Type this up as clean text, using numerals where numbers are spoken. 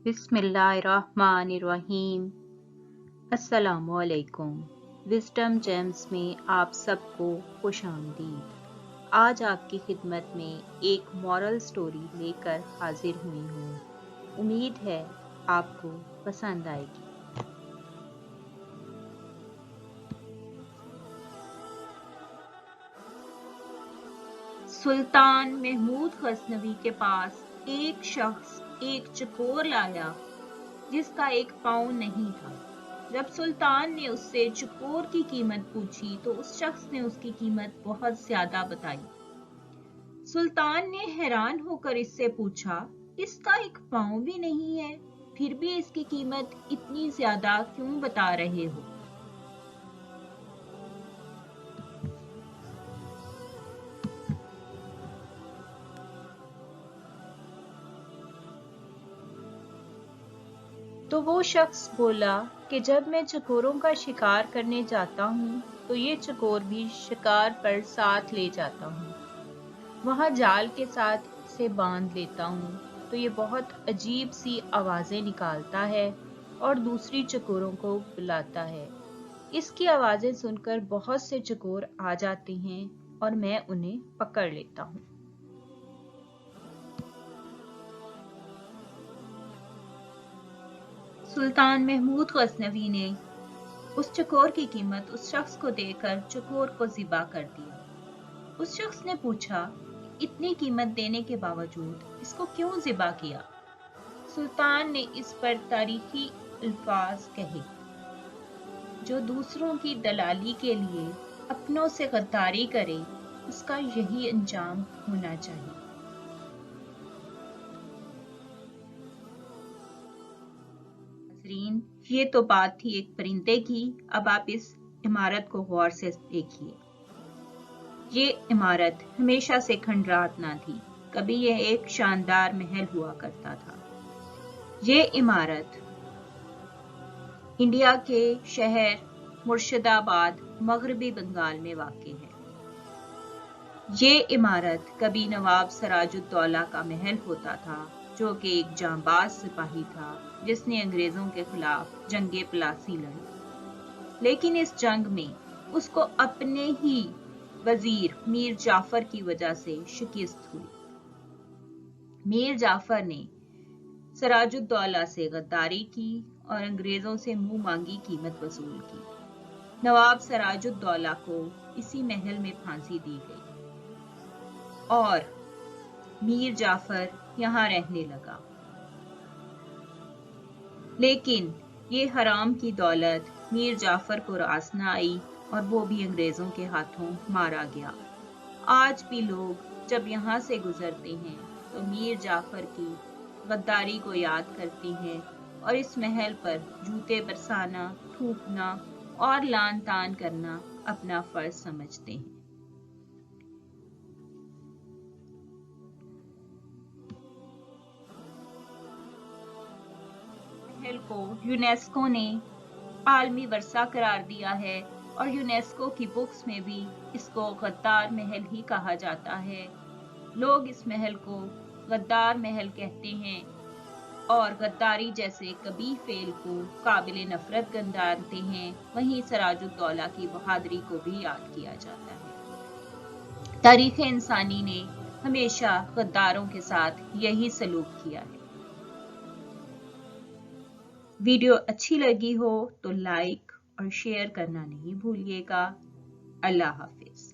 बिस्मिल्लाहिर्रहमानिर्रहीम। अस्सलामुअलैकुम। Wisdom James में आप सबको खुशामदीद। आज आपकी खिदमत में एक मॉरल स्टोरी लेकर हाजिर हुई हूँ। उम्मीद है आपको पसंद आएगी। सुल्तान महमूद गजनवी के पास एक शख्स एक चकोर लाया जिसका एक पाँव नहीं था। जब सुल्तान ने उससे चकोर की कीमत पूछी तो उस शख्स ने उसकी कीमत बहुत ज्यादा बताई। सुल्तान ने हैरान होकर इससे पूछा, इसका एक पाँव भी नहीं है, फिर भी इसकी कीमत इतनी ज्यादा क्यों बता रहे हो? तो वो शख्स बोला कि जब मैं चकोरों का शिकार करने जाता हूँ तो ये चकोर भी शिकार पर साथ ले जाता हूँ। वहाँ जाल के साथ इसे बांध लेता हूँ तो ये बहुत अजीब सी आवाजें निकालता है और दूसरी चकोरों को बुलाता है। इसकी आवाजें सुनकर बहुत से चकोर आ जाते हैं और मैं उन्हें पकड़ लेता हूँ। सुल्तान महमूद गजनवी ने उस चकोर की कीमत उस शख्स को देकर चकोर को ज़िबा कर दिया। उस शख्स ने पूछा, इतनी कीमत देने के बावजूद इसको क्यों ज़िबा किया? सुल्तान ने इस पर तारीखी अल्फाज कहे, जो दूसरों की दलाली के लिए अपनों से गद्दारी करे उसका यही अंजाम होना चाहिए। नाज़रीन, ये तो बात थी एक परिंदे की। अब आप इस इमारत को गौर से देखिए। ये इमारत हमेशा से खंडरात ना थी। कभी यह एक शानदार महल हुआ करता था। ये इमारत इंडिया के शहर मुर्शिदाबाद मगरबी बंगाल में वाक़ई है। ये इमारत कभी नवाब सिराजुद्दौला का महल होता था, जो कि एक जांबाज सिपाही था जिसने अंग्रेजों के खिलाफ जंगे प्लासी लड़ी। लेकिन इस जंग में उसको अपने ही वजीर मीर जाफर की वजह से शिकस्त हुई। मीर जाफर ने सिराजुद्दौला से गद्दारी की और अंग्रेजों से मुंह मांगी कीमत वसूल की। नवाब सिराजुद्दौला को इसी महल में फांसी दी गई और मीर जाफर यहाँ रहने लगा। लेकिन ये हराम की दौलत मीर जाफर को रास न आई और वो भी अंग्रेजों के हाथों मारा गया। आज भी लोग जब यहाँ से गुजरते हैं तो मीर जाफर की गद्दारी को याद करते हैं और इस महल पर जूते बरसाना, थूकना और लान तान करना अपना फर्ज समझते हैं। महल को यूनेस्को ने आलमी वर्सा करार दिया है और यूनेस्को की बुक्स में भी इसको गद्दार महल ही कहा जाता है। लोग इस महल को गद्दार महल कहते हैं और गद्दारी जैसे कबीह फेल को काबिल नफरत गंदानते हैं। वहीं सिराजुद्दौला की बहादुरी को भी याद किया जाता है। तारीख इंसानी ने हमेशा गद्दारों के साथ यही सलूक किया है। वीडियो अच्छी लगी हो तो लाइक और शेयर करना नहीं भूलिएगा। अल्लाह हाफिज।